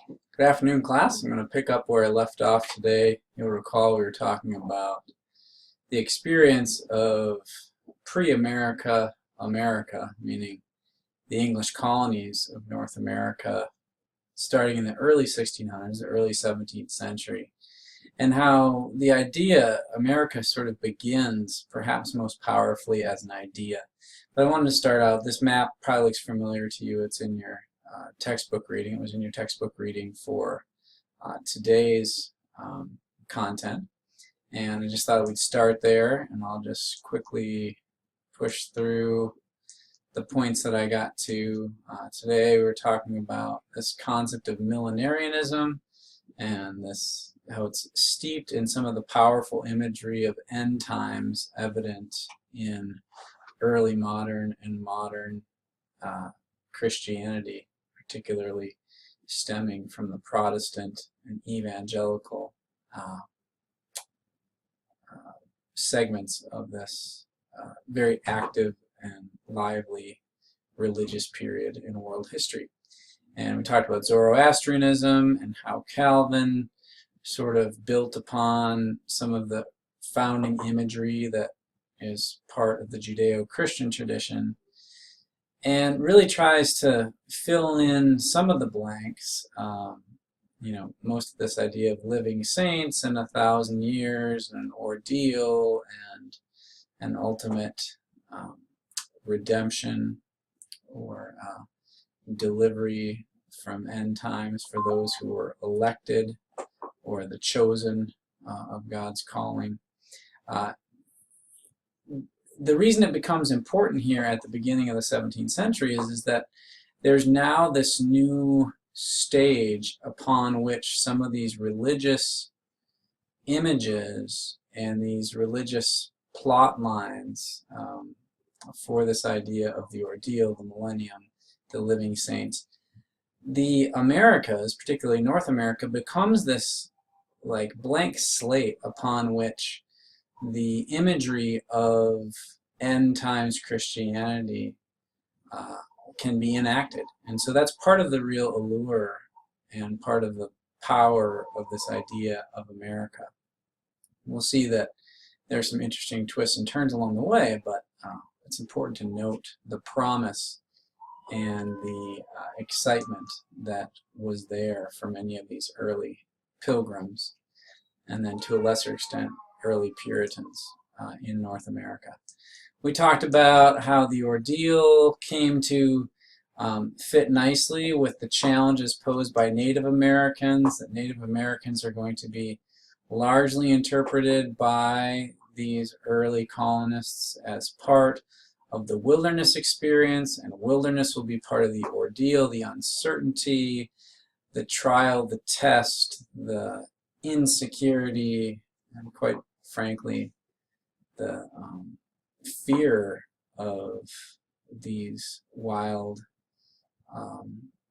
Good afternoon, class. I'm going to pick up where I left off today. You'll recall we were talking about the experience of pre-America America, meaning the English colonies of North America, starting in the early 1600s, the early 17th century, and how the idea America sort of begins, perhaps most powerfully, as an idea. But I wanted to start out, this map probably looks familiar to you. It's in your textbook reading. It was in your textbook reading for today's content. And I just thought we'd start there, and I'll just quickly push through the points that I got to. Today we're talking about this concept of millenarianism and this how it's steeped in some of the powerful imagery of end times evident in early modern and modern Christianity, particularly stemming from the Protestant and evangelical segments of this very active and lively religious period in world history. And we talked about Zoroastrianism and how Calvin sort of built upon some of the founding imagery that is part of the Judeo-Christian tradition and really tries to fill in some of the blanks. Most of this idea of living saints and 1,000 years and an ordeal and an ultimate redemption or delivery from end times for those who were elected or the chosen of God's calling. The reason it becomes important here at the beginning of the 17th century is that there's now this new stage upon which some of these religious images and these religious plot lines for this idea of the ordeal, the millennium, the living saints, the Americas, particularly North America, becomes this like blank slate upon which the imagery of end times Christianity can be enacted. And so that's part of the real allure and part of the power of this idea of America. We'll see that there's some interesting twists and turns along the way, but it's important to note the promise and the excitement that was there for many of these early pilgrims, and then to a lesser extent early Puritans in North America. We talked about how the ordeal came to fit nicely with the challenges posed by Native Americans, that Native Americans are going to be largely interpreted by these early colonists as part of the wilderness experience, and wilderness will be part of the ordeal, the uncertainty, the trial, the test, the insecurity, and quite frankly, the fear of these wild,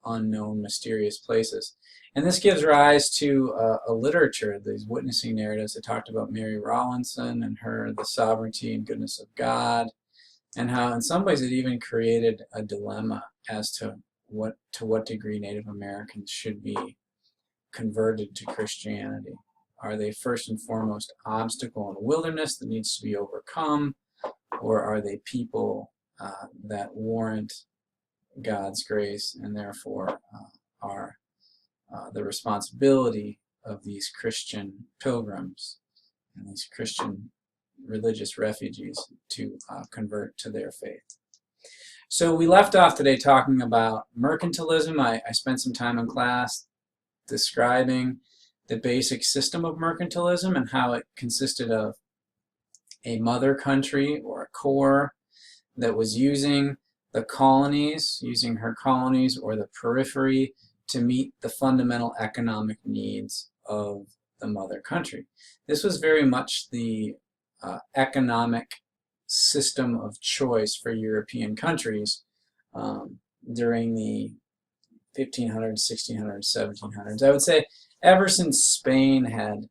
unknown, mysterious places. And this gives rise to a literature, these witnessing narratives. I talked about Mary Rawlinson and the sovereignty and goodness of God, and how in some ways it even created a dilemma as to what degree Native Americans should be converted to Christianity. Are they first and foremost obstacle in wilderness that needs to be overcome, or are they people that warrant God's grace and therefore are the responsibility of these Christian pilgrims and these Christian religious refugees to convert to their faith? So we left off today talking about mercantilism. I spent some time in class describing the basic system of mercantilism and how it consisted of a mother country or a core that was using the colonies, using her colonies or the periphery to meet the fundamental economic needs of the mother country. This was very much the economic system of choice for European countries during the 1500s, 1600s, 1700s. I would say ever since Spain had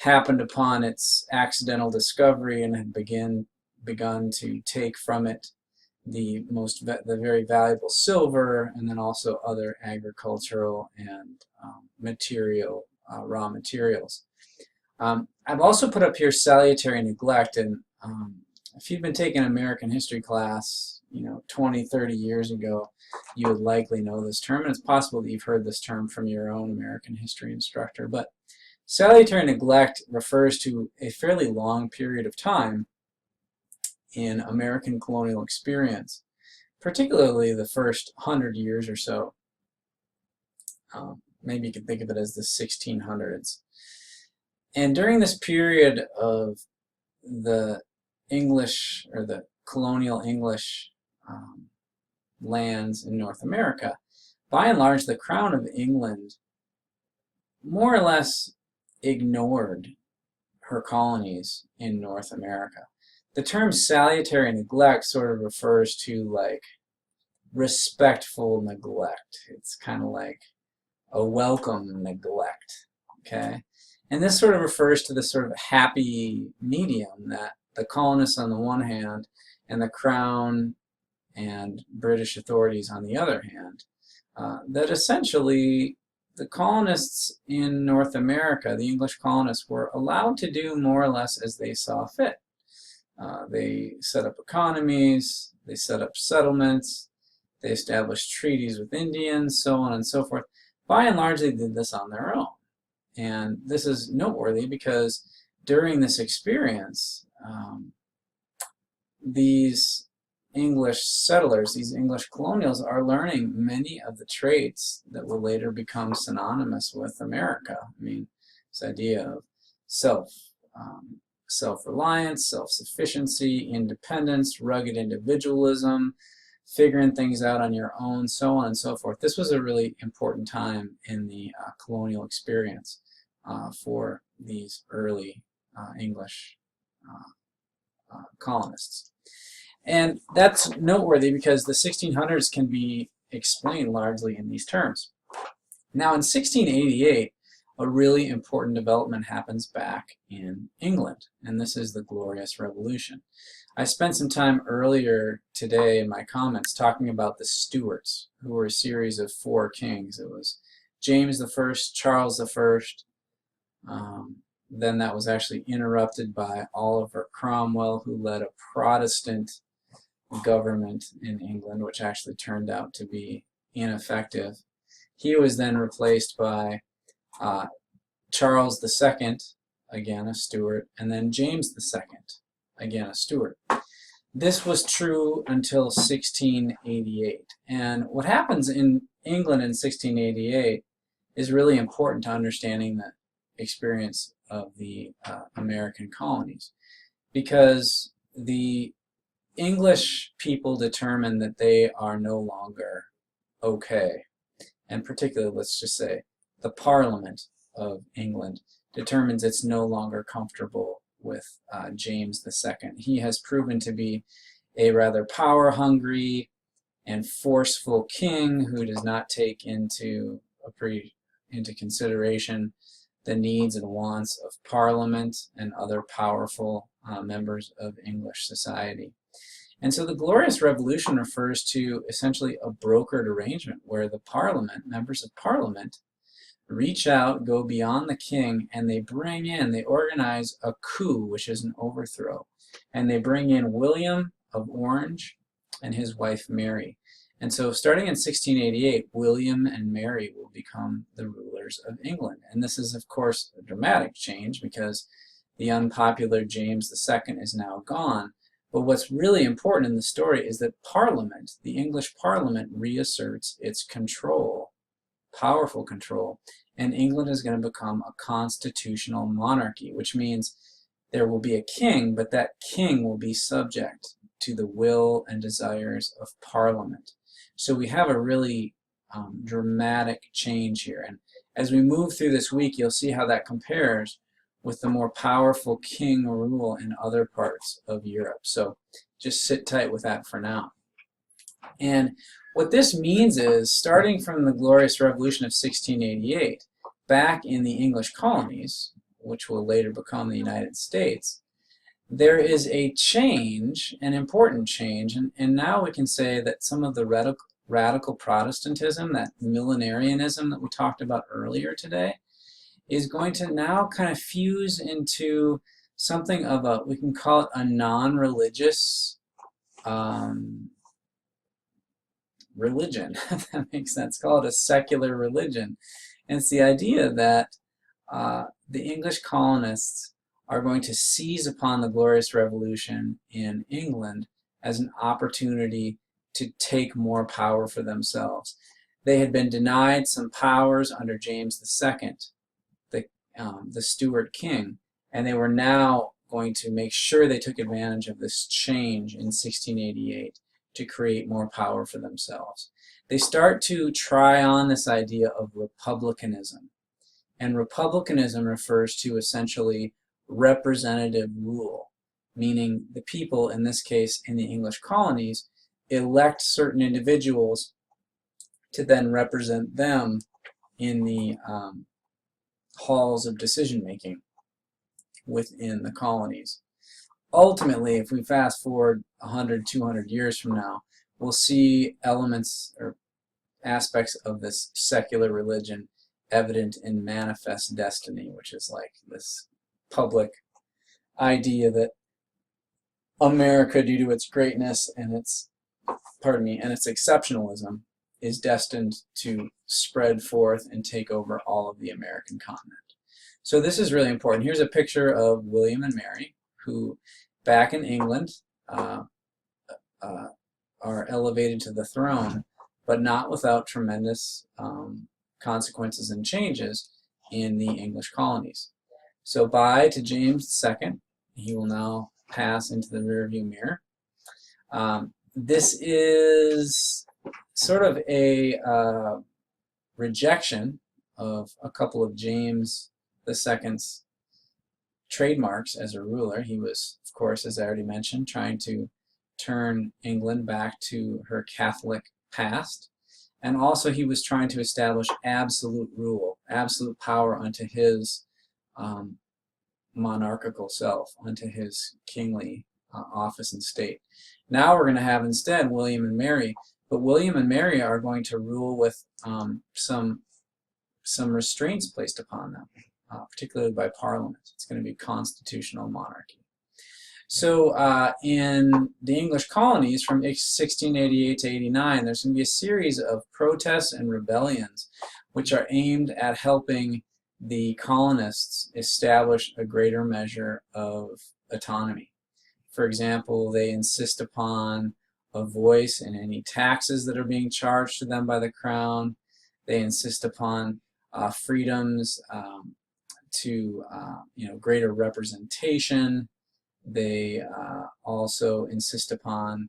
happened upon its accidental discovery and had begun to take from it the very valuable silver, and then also other agricultural and raw materials. I've also put up here salutary neglect, and if you've been taking an American history class, 20, 30 years ago, you would likely know this term, and it's possible that you've heard this term from your own American history instructor. But salutary neglect refers to a fairly long period of time in American colonial experience, particularly the first 100 years or so. Maybe you could think of it as the 1600s. And during this period of the English, or the colonial English lands in North America, by and large, the Crown of England more or less ignored her colonies in North America. The term salutary neglect sort of refers to like respectful neglect. It's kind of like a welcome neglect, okay? And this sort of refers to this sort of happy medium that the colonists on the one hand and the Crown and British authorities on the other hand, that essentially the colonists in North America, the English colonists, were allowed to do more or less as they saw fit. They set up economies, they set up settlements, they established treaties with Indians, so on and so forth. By and large, they did this on their own. And this is noteworthy because during this experience, these English settlers, these English colonials, are learning many of the traits that will later become synonymous with America. I mean, this idea of self-reliance, self-sufficiency, independence, rugged individualism, figuring things out on your own, so on and so forth. This was a really important time in the colonial experience for these early English colonists. And that's noteworthy because the 1600s can be explained largely in these terms. Now in 1688, a really important development happens back in England, and this is the Glorious Revolution. I spent some time earlier today in my comments talking about the Stuarts, who were a series of 4 kings. It was James I, Charles I, then that was actually interrupted by Oliver Cromwell, who led a Protestant government in England, which actually turned out to be ineffective. He was then replaced by Charles II, again a Stuart, and then James II, again a Stuart. This was true until 1688. And what happens in England in 1688 is really important to understanding the experience of the American colonies, because the English people determine that they are no longer okay, and particularly, let's just say, the Parliament of England determines it's no longer comfortable with James II. He has proven to be a rather power-hungry and forceful king who does not take into consideration the needs and wants of Parliament and other powerful members of English society. And so the Glorious Revolution refers to essentially a brokered arrangement where the Parliament, members of Parliament, reach out, go beyond the king, and they organize a coup, which is an overthrow. And they bring in William of Orange and his wife Mary. And so starting in 1688, William and Mary will become the rulers of England. And this is, of course, a dramatic change because the unpopular James II is now gone. But what's really important in the story is that Parliament, the English Parliament, reasserts its control, powerful control, and England is going to become a constitutional monarchy, which means there will be a king, but that king will be subject to the will and desires of Parliament. So we have a really dramatic change here. And as we move through this week, you'll see how that compares with the more powerful king rule in other parts of Europe. So just sit tight with that for now. And what this means is, starting from the Glorious Revolution of 1688, back in the English colonies, which will later become the United States, there is a change, an important change, and now we can say that some of the radical Protestantism, that millenarianism that we talked about earlier today, is going to now kind of fuse into something of a, we can call it a non-religious religion, if that makes sense. Call it a secular religion. And it's the idea that the English colonists are going to seize upon the Glorious Revolution in England as an opportunity to take more power for themselves. They had been denied some powers under James II, the Stuart king, and they were now going to make sure they took advantage of this change in 1688 to create more power for themselves. They start to try on this idea of republicanism. And republicanism refers to essentially representative rule, meaning the people, in this case in the English colonies, elect certain individuals to then represent them in the halls of decision-making within the colonies. Ultimately, if we fast forward 100, 200 years from now, we'll see elements or aspects of this secular religion evident in manifest destiny, which is like this public idea that America, due to its greatness and its, and its exceptionalism, is destined to spread forth and take over all of the American continent. So this is really important. Here's a picture of William and Mary, who back in England are elevated to the throne, but not without tremendous consequences and changes in the English colonies. So bye to James II. He will now pass into the rearview mirror. This is sort of a rejection of a couple of James II's trademarks as a ruler. He was, of course, as I already mentioned, trying to turn England back to her Catholic past. And also he was trying to establish absolute rule, absolute power unto his monarchical self, unto his kingly office and state. Now we're going to have instead William and Mary, but William and Mary are going to rule with some restraints placed upon them, particularly by Parliament. It's going to be constitutional monarchy. So in the English colonies from 1688 to 89, there's going to be a series of protests and rebellions which are aimed at helping the colonists establish a greater measure of autonomy. For example, they insist upon a voice in any taxes that are being charged to them by the crown. They insist upon freedoms to greater representation. They also insist upon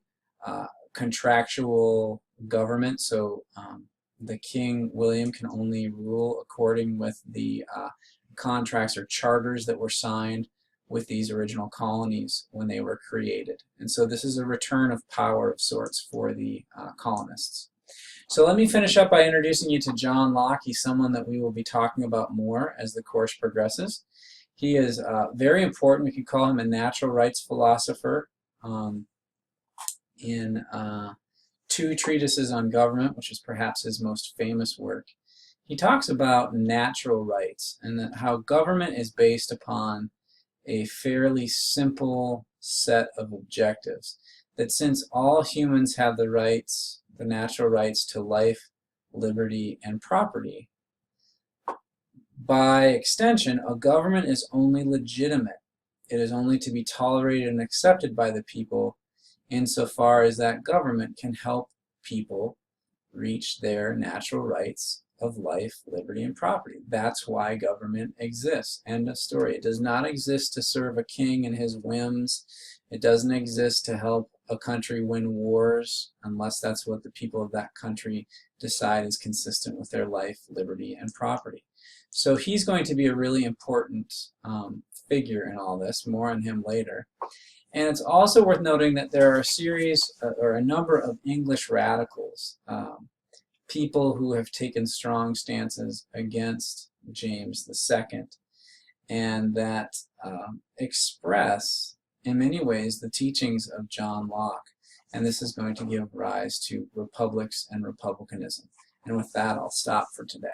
contractual government, so the King William can only rule according with the contracts or charters that were signed with these original colonies when they were created. And so this is a return of power of sorts for the colonists. So let me finish up by introducing you to John Locke. He's someone that we will be talking about more as the course progresses. He is very important. We could call him a natural rights philosopher in two treatises on government, which is perhaps his most famous work. He talks about natural rights and that how government is based upon a fairly simple set of objectives. That since all humans have the rights, the natural rights to life, liberty, and property, by extension, a government is only legitimate. It is only to be tolerated and accepted by the people insofar as that government can help people reach their natural rights of life, liberty, and property. That's why government exists. End of story. It does not exist to serve a king and his whims. It doesn't exist to help a country win wars unless that's what the people of that country decide is consistent with their life, liberty, and property. So he's going to be a really important figure in all this. More on him later. And it's also worth noting that there are a series or a number of English radicals, people who have taken strong stances against James II, and that express in many ways, the teachings of John Locke. And this is going to give rise to republics and republicanism. And with that, I'll stop for today.